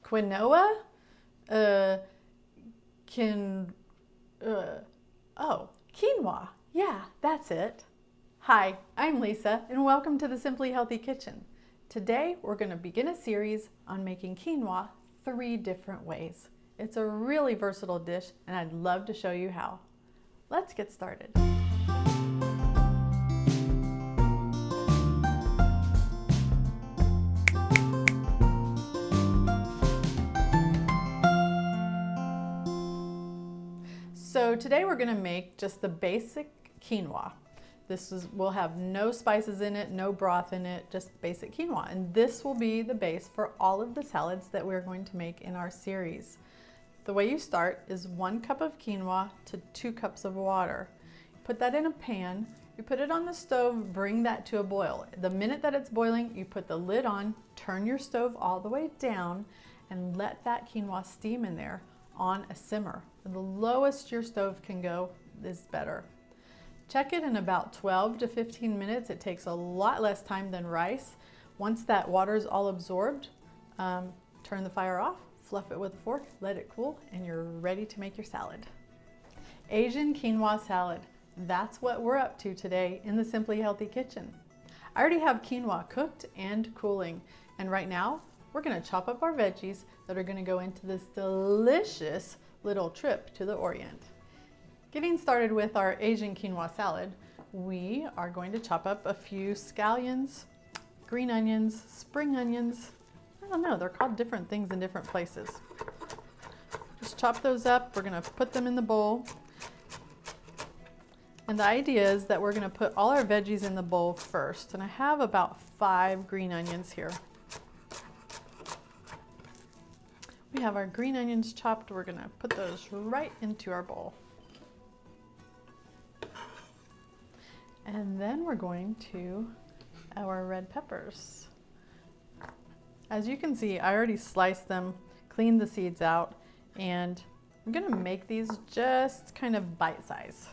Quinoa, quinoa. Yeah, that's it. Hi, I'm Lisa, and welcome to the Simply Healthy Kitchen. Today, we're going to begin a series on making quinoa 3 different ways. It's a really versatile dish, and I'd love to show you how. Let's get started. So today we're going to make just the basic quinoa. We'll have no spices in it, no broth in it, just basic quinoa. And this will be the base for all of the salads that we're going to make in our series. The way you start is 1 cup of quinoa to 2 cups of water. Put that in a pan, you put it on the stove, bring that to a boil. The minute that it's boiling, you put the lid on, turn your stove all the way down, and let that quinoa steam in there on a simmer. The lowest your stove can go is better. Check it in about 12 to 15 minutes. It takes a lot less time than rice. Once that water is all absorbed, turn the fire off, fluff it with a fork, let it cool, and you're ready to make your salad. Asian Quinoa Salad. That's what we're up to today in the Simply Healthy Kitchen. I already have quinoa cooked and cooling, and right now we're going to chop up our veggies that are going to go into this delicious little trip to the Orient. Getting started with our Asian quinoa salad, we are going to chop up a few scallions, green onions, spring onions. I don't know, they're called different things in different places. Just chop those up. We're going to put them in the bowl. And the idea is that we're going to put all our veggies in the bowl first. And I have about 5 green onions here. We have our green onions chopped. We're going to put those right into our bowl. And then we're going to our red peppers. As you can see, I already sliced them, cleaned the seeds out, and I'm going to make these just kind of bite size.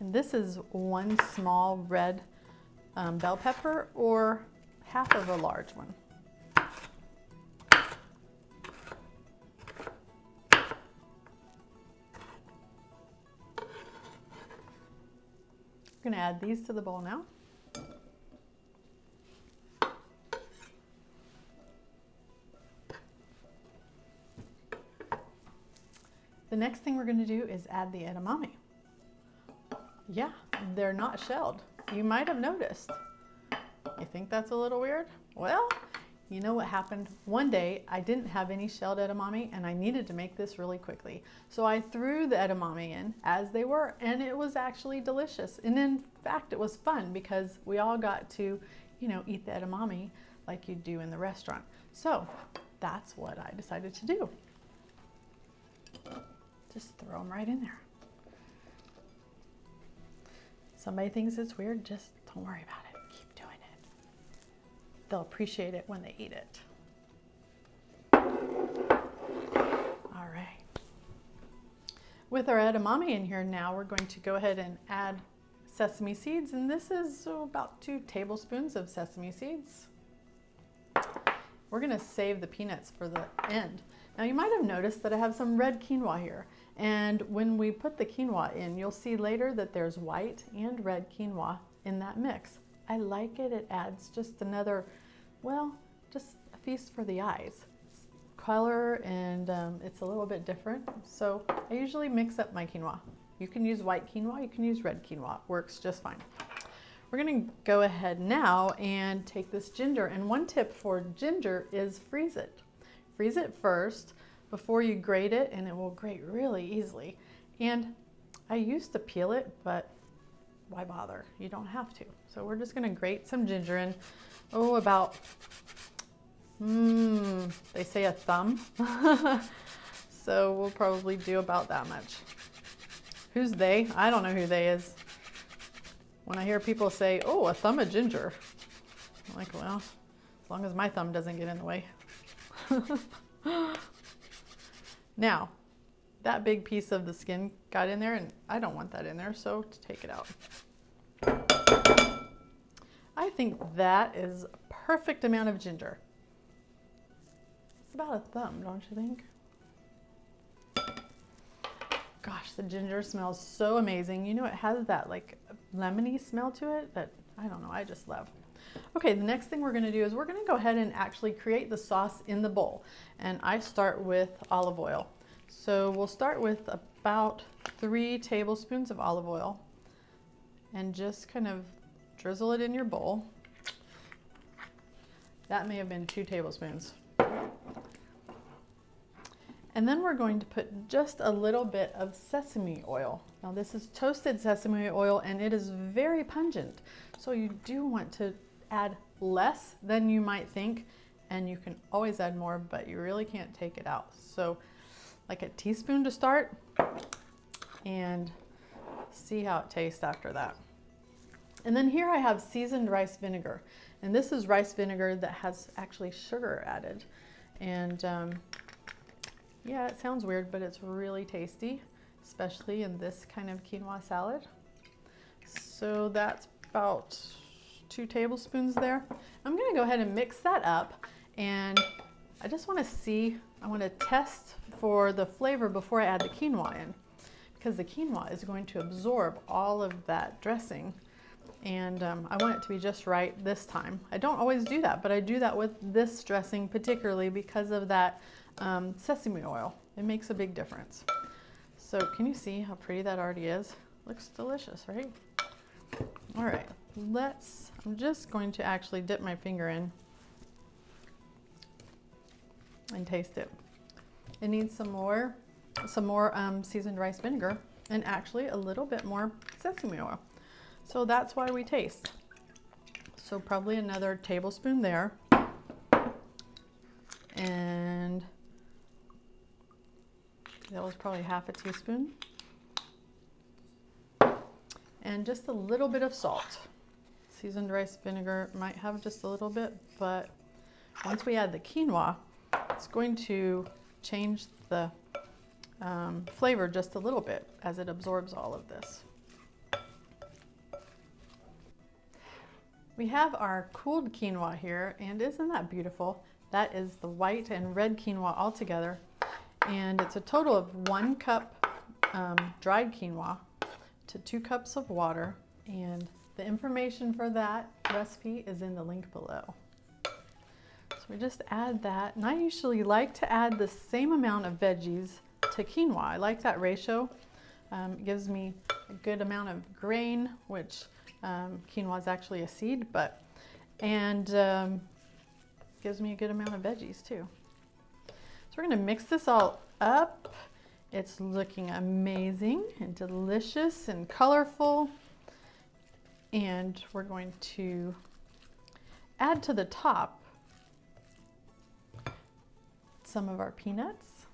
And this is 1 small red bell pepper or half of a large one. I'm going to add these to the bowl now. The next thing we're going to do is add the edamame. Yeah, they're not shelled. You might have noticed. You think that's a little weird? Well, you know what happened? One day I didn't have any shelled edamame and I needed to make this really quickly. So I threw the edamame in as they were, and it was actually delicious. And in fact, it was fun because we all got to, eat the edamame like you do in the restaurant. So that's what I decided to do. Just throw them right in there. Somebody thinks it's weird, just don't worry about it. Keep doing it. They'll appreciate it when they eat it. All right. With our edamame in here now, we're going to go ahead and add sesame seeds, and this is about 2 tablespoons of sesame seeds. We're going to save the peanuts for the end. Now you might have noticed that I have some red quinoa here, and when we put the quinoa in, you'll see later that there's white and red quinoa in that mix. I like it. It adds just another, just a feast for the eyes. Color, and it's a little bit different. So I usually mix up my quinoa. You can use white quinoa, you can use red quinoa. Works just fine. We're going to go ahead now and take this ginger, and one tip for ginger is freeze it. Freeze it first before you grate it, and it will grate really easily. And I used to peel it, but why bother? You don't have to. So we're just going to grate some ginger in, about, they say a thumb. So we'll probably do about that much. Who's they? I don't know who they is. When I hear people say, a thumb of ginger, I'm like, well, as long as my thumb doesn't get in the way. Now, that big piece of the skin got in there, and I don't want that in there, so to take it out. I think that is a perfect amount of ginger. It's about a thumb, don't you think? Gosh, the ginger smells so amazing. You know, it has that like lemony smell to it that, I don't know, I just love. Okay, the next thing we're gonna do is we're gonna go ahead and actually create the sauce in the bowl. And I start with olive oil. So we'll start with about 3 tablespoons of olive oil and just kind of drizzle it in your bowl. That may have been 2 tablespoons. And then we're going to put just a little bit of sesame oil. Now this is toasted sesame oil and it is very pungent. So you do want to add less than you might think, and you can always add more, but you really can't take it out. So like a teaspoon to start, and see how it tastes after that. And then here I have seasoned rice vinegar. And this is rice vinegar that has actually sugar added. And yeah, it sounds weird, but it's really tasty, especially in this kind of quinoa salad. So that's about 2 tablespoons there. I'm gonna go ahead and mix that up, and I just wanna see, I wanna test for the flavor before I add the quinoa in, because the quinoa is going to absorb all of that dressing. And I want it to be just right this time. I don't always do that, but I do that with this dressing particularly because of that sesame oil. It makes a big difference. So can you see how pretty that already is? Looks delicious, right? All right, I'm just going to actually dip my finger in and taste it. It needs some more seasoned rice vinegar and actually a little bit more sesame oil. So that's why we taste. So probably another tablespoon there. And that was probably half a teaspoon. And just a little bit of salt. Seasoned rice vinegar might have just a little bit, but once we add the quinoa, it's going to change the flavor just a little bit as it absorbs all of this. We have our cooled quinoa here, and isn't that beautiful? That is the white and red quinoa all together, and it's a total of 1 cup dried quinoa to 2 cups of water, and the information for that recipe is in the link below. So we just add that, and I usually like to add the same amount of veggies to quinoa. I like that ratio. It gives me a good amount of grain, which quinoa is actually a seed, and gives me a good amount of veggies too. So we're gonna mix this all up. It's looking amazing and delicious and colorful. And we're going to add to the top some of our peanuts.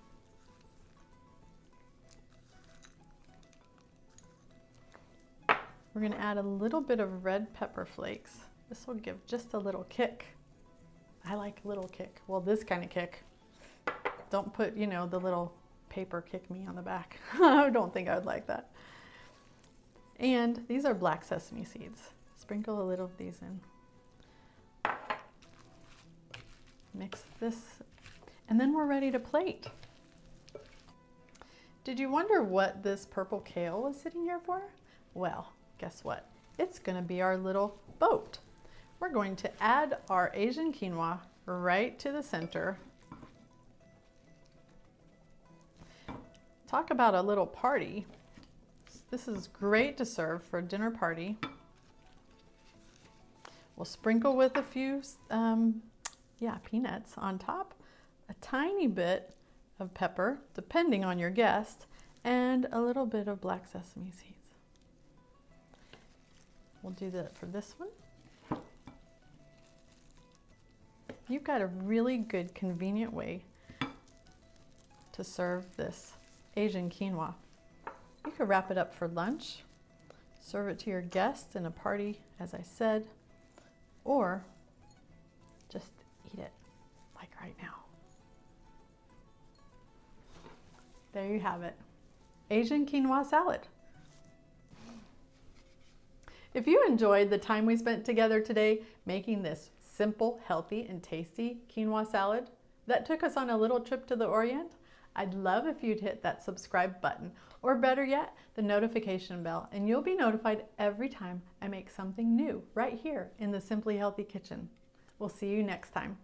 We're going to add a little bit of red pepper flakes. This will give just a little kick. I like a little kick. Well, this kind of kick. Don't put, you know, the little paper kick me on the back. I don't think I would like that. And these are black sesame seeds. Sprinkle a little of these in. Mix this, and then we're ready to plate. Did you wonder what this purple kale was sitting here for? Well, guess what? It's gonna be our little boat. We're going to add our Asian quinoa right to the center. Talk about a little party. This is great to serve for a dinner party. We'll sprinkle with a few peanuts on top, a tiny bit of pepper, depending on your guest, and a little bit of black sesame seeds. We'll do that for this one. You've got a really good, convenient way to serve this Asian quinoa. You could wrap it up for lunch, serve it to your guests in a party, as I said, or just eat it like right now. There you have it, Asian quinoa salad. If you enjoyed the time we spent together today making this simple, healthy, and tasty quinoa salad that took us on a little trip to the Orient, I'd love if you'd hit that subscribe button, or better yet, the notification bell, and you'll be notified every time I make something new right here in the Simply Healthy Kitchen. We'll see you next time.